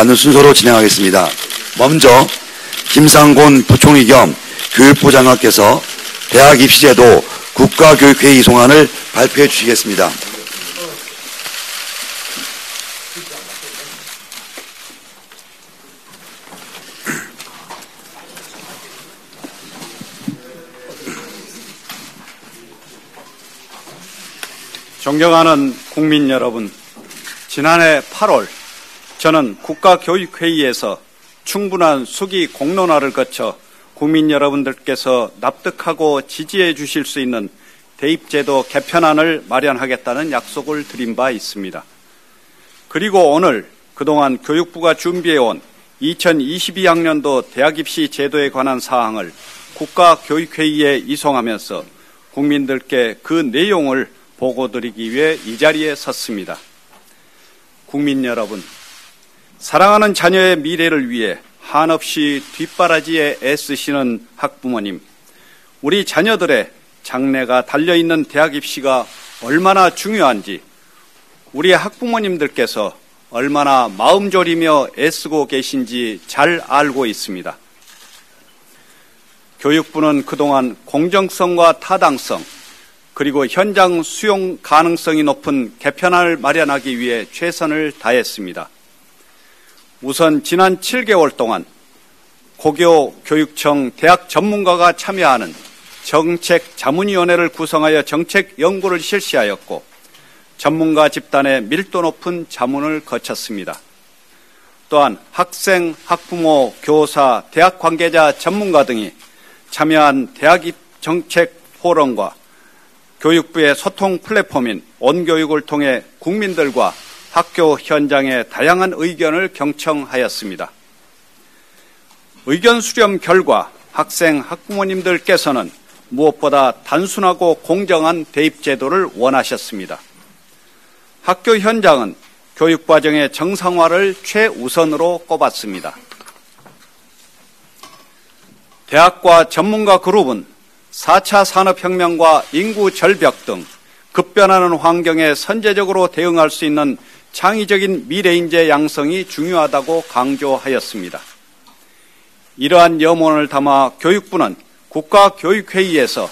받는 순서로 진행하겠습니다. 먼저 김상곤 부총리 겸 교육부 장관께서 대학 입시제도 국가교육회의 이송안을 발표해 주시겠습니다. 존경하는 국민 여러분, 지난해 8월 저는 국가교육회의에서 충분한 수기 공론화를 거쳐 국민 여러분들께서 납득하고 지지해 주실 수 있는 대입제도 개편안을 마련하겠다는 약속을 드린 바 있습니다. 그리고 오늘 그동안 교육부가 준비해온 2022학년도 대학입시 제도에 관한 사항을 국가교육회의에 이송하면서 국민들께 그 내용을 보고드리기 위해 이 자리에 섰습니다. 국민 여러분, 사랑하는 자녀의 미래를 위해 한없이 뒷바라지에 애쓰시는 학부모님, 우리 자녀들의 장래가 달려있는 대학 입시가 얼마나 중요한지 우리 학부모님들께서 얼마나 마음 졸이며 애쓰고 계신지 잘 알고 있습니다. 교육부는 그동안 공정성과 타당성, 그리고 현장 수용 가능성이 높은 개편안을 마련하기 위해 최선을 다했습니다. 우선 지난 7개월 동안 고교 교육청 대학 전문가가 참여하는 정책자문위원회를 구성하여 정책 연구를 실시하였고 전문가 집단의 밀도 높은 자문을 거쳤습니다. 또한 학생, 학부모, 교사, 대학 관계자, 전문가 등이 참여한 대학 정책 포럼과 교육부의 소통 플랫폼인 온교육을 통해 국민들과 학교 현장의 다양한 의견을 경청하였습니다. 의견 수렴 결과 학생, 학부모님들께서는 무엇보다 단순하고 공정한 대입제도를 원하셨습니다. 학교 현장은 교육과정의 정상화를 최우선으로 꼽았습니다. 대학과 전문가 그룹은 4차 산업혁명과 인구 절벽 등 급변하는 환경에 선제적으로 대응할 수 있는 창의적인 미래인재 양성이 중요하다고 강조하였습니다. 이러한 염원을 담아 교육부는 국가교육회의에서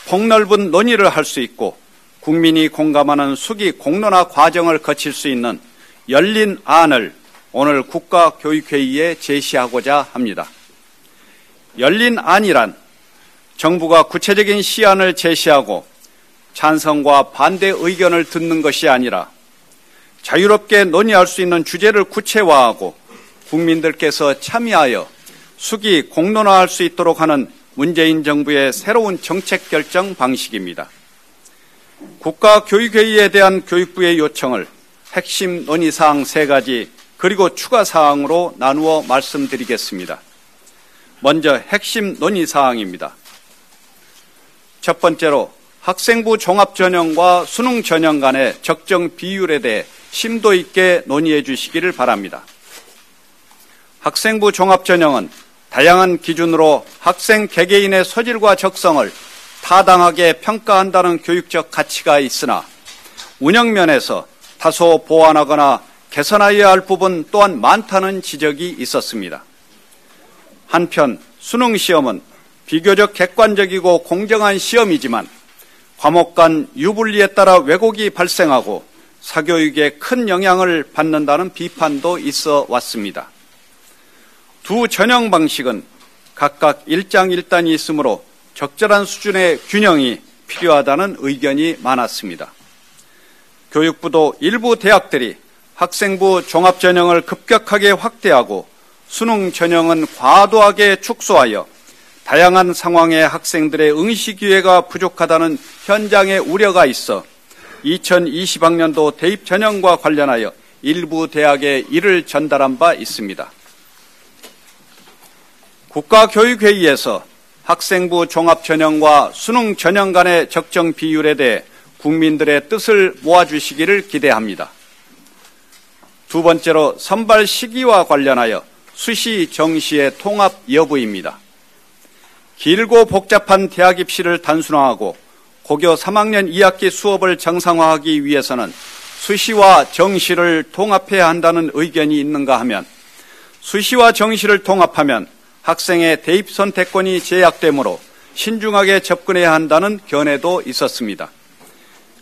폭넓은 논의를 할 수 있고 국민이 공감하는 수기 공론화 과정을 거칠 수 있는 열린 안을 오늘 국가교육회의에 제시하고자 합니다. 열린 안이란 정부가 구체적인 시안을 제시하고 찬성과 반대 의견을 듣는 것이 아니라 자유롭게 논의할 수 있는 주제를 구체화하고 국민들께서 참여하여 수기 공론화할 수 있도록 하는 문재인 정부의 새로운 정책 결정 방식입니다. 국가교육회의에 대한 교육부의 요청을 핵심 논의사항 3가지 그리고 추가 사항으로 나누어 말씀드리겠습니다. 먼저 핵심 논의사항입니다. 첫 번째로 학생부 종합전형과 수능전형 간의 적정 비율에 대해 심도 있게 논의해 주시기를 바랍니다. 학생부 종합전형은 다양한 기준으로 학생 개개인의 소질과 적성을 타당하게 평가한다는 교육적 가치가 있으나 운영면에서 다소 보완하거나 개선하여야 할 부분 또한 많다는 지적이 있었습니다. 한편 수능시험은 비교적 객관적이고 공정한 시험이지만 과목 간 유불리에 따라 왜곡이 발생하고 사교육에 큰 영향을 받는다는 비판도 있어 왔습니다. 두 전형 방식은 각각 1장 1단이 있으므로 적절한 수준의 균형이 필요하다는 의견이 많았습니다. 교육부도 일부 대학들이 학생부 종합전형을 급격하게 확대하고 수능 전형은 과도하게 축소하여 다양한 상황의 학생들의 응시 기회가 부족하다는 현장의 우려가 있어 2020학년도 대입 전형과 관련하여 일부 대학에 이를 전달한 바 있습니다. 국가교육회의에서 학생부 종합전형과 수능전형 간의 적정 비율에 대해 국민들의 뜻을 모아주시기를 기대합니다. 두 번째로 선발 시기와 관련하여 수시, 정시의 통합 여부입니다. 길고 복잡한 대학 입시를 단순화하고 고교 3학년 2학기 수업을 정상화하기 위해서는 수시와 정시를 통합해야 한다는 의견이 있는가 하면 수시와 정시를 통합하면 학생의 대입 선택권이 제약되므로 신중하게 접근해야 한다는 견해도 있었습니다.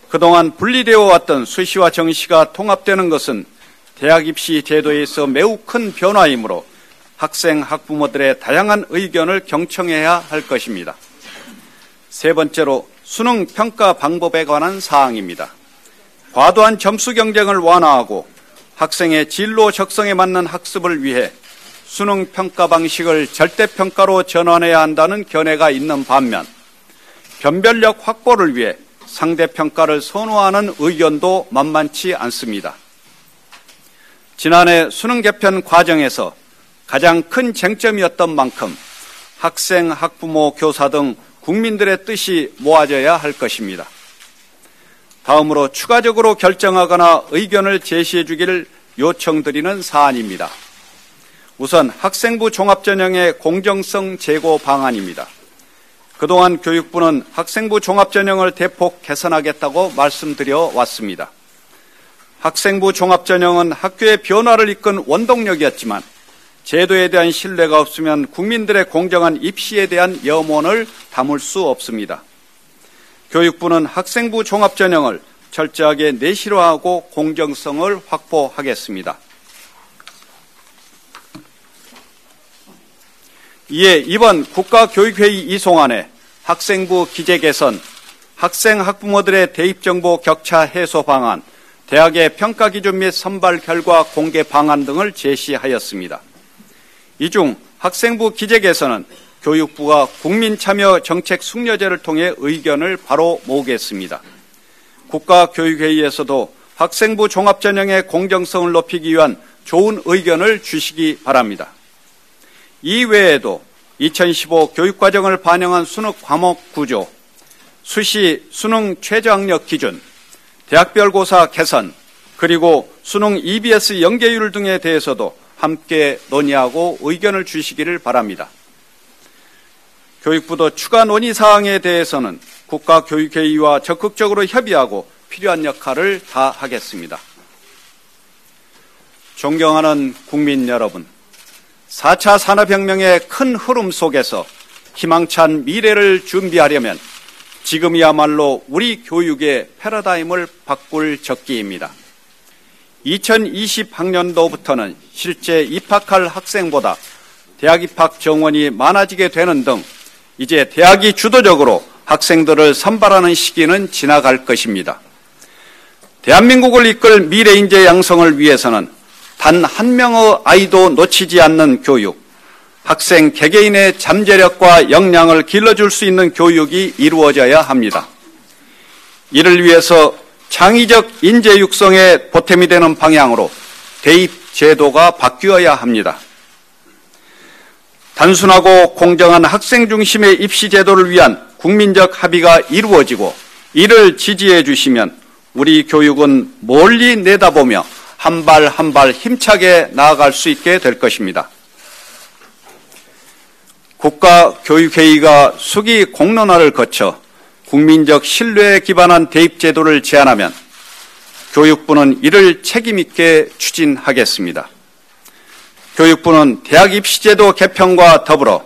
그동안 분리되어 왔던 수시와 정시가 통합되는 것은 대학 입시 제도에서 매우 큰 변화이므로 학생, 학부모들의 다양한 의견을 경청해야 할 것입니다. 세 번째로 수능 평가 방법에 관한 사항입니다. 과도한 점수 경쟁을 완화하고 학생의 진로 적성에 맞는 학습을 위해 수능 평가 방식을 절대평가로 전환해야 한다는 견해가 있는 반면 변별력 확보를 위해 상대평가를 선호하는 의견도 만만치 않습니다. 지난해 수능 개편 과정에서 가장 큰 쟁점이었던 만큼 학생, 학부모, 교사 등 국민들의 뜻이 모아져야 할 것입니다. 다음으로 추가적으로 결정하거나 의견을 제시해 주기를 요청드리는 사안입니다. 우선 학생부 종합전형의 공정성 제고 방안입니다. 그동안 교육부는 학생부 종합전형을 대폭 개선하겠다고 말씀드려 왔습니다. 학생부 종합전형은 학교의 변화를 이끈 원동력이었지만 제도에 대한 신뢰가 없으면 국민들의 공정한 입시에 대한 염원을 담을 수 없습니다. 교육부는 학생부 종합전형을 철저하게 내실화하고 공정성을 확보하겠습니다. 이에 이번 국가교육회의 이송안에 학생부 기재 개선, 학생 학부모들의 대입정보 격차 해소 방안, 대학의 평가 기준 및 선발 결과 공개 방안 등을 제시하였습니다. 이 중 학생부 기재 개선은 교육부가 국민참여 정책 숙려제를 통해 의견을 바로 모으겠습니다. 국가교육회의에서도 학생부 종합전형의 공정성을 높이기 위한 좋은 의견을 주시기 바랍니다. 이 외에도 2015 교육과정을 반영한 수능 과목 구조, 수시 수능 최저학력 기준, 대학별 고사 개선, 그리고 수능 EBS 연계율 등에 대해서도 함께 논의하고 의견을 주시기를 바랍니다. 교육부도 추가 논의 사항에 대해서는 국가교육회의와 적극적으로 협의하고 필요한 역할을 다하겠습니다. 존경하는 국민 여러분, 4차 산업혁명의 큰 흐름 속에서 희망찬 미래를 준비하려면 지금이야말로 우리 교육의 패러다임을 바꿀 적기입니다. 2020학년도부터는 실제 입학할 학생보다 대학 입학 정원이 많아지게 되는 등 이제 대학이 주도적으로 학생들을 선발하는 시기는 지나갈 것입니다. 대한민국을 이끌 미래 인재 양성을 위해서는 단 한 명의 아이도 놓치지 않는 교육, 학생 개개인의 잠재력과 역량을 길러줄 수 있는 교육이 이루어져야 합니다. 이를 위해서 창의적 인재 육성에 보탬이 되는 방향으로 대입 제도가 바뀌어야 합니다. 단순하고 공정한 학생 중심의 입시 제도를 위한 국민적 합의가 이루어지고 이를 지지해 주시면 우리 교육은 멀리 내다보며 한 발 한 발 힘차게 나아갈 수 있게 될 것입니다. 국가교육회의가 수기 공론화를 거쳐 국민적 신뢰에 기반한 대입 제도를 제안하면 교육부는 이를 책임 있게 추진하겠습니다. 교육부는 대학 입시제도 개편과 더불어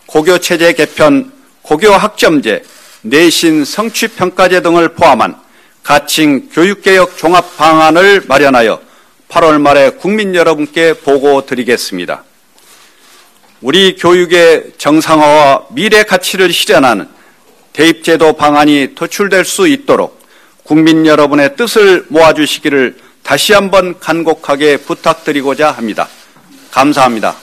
고교체제 개편, 고교학점제, 내신 성취평가제 등을 포함한 가칭 교육개혁 종합 방안을 마련하여 8월 말에 국민 여러분께 보고 드리겠습니다. 우리 교육의 정상화와 미래 가치를 실현하는 대입제도 방안이 도출될 수 있도록 국민 여러분의 뜻을 모아주시기를 다시 한번 간곡하게 부탁드리고자 합니다. 감사합니다.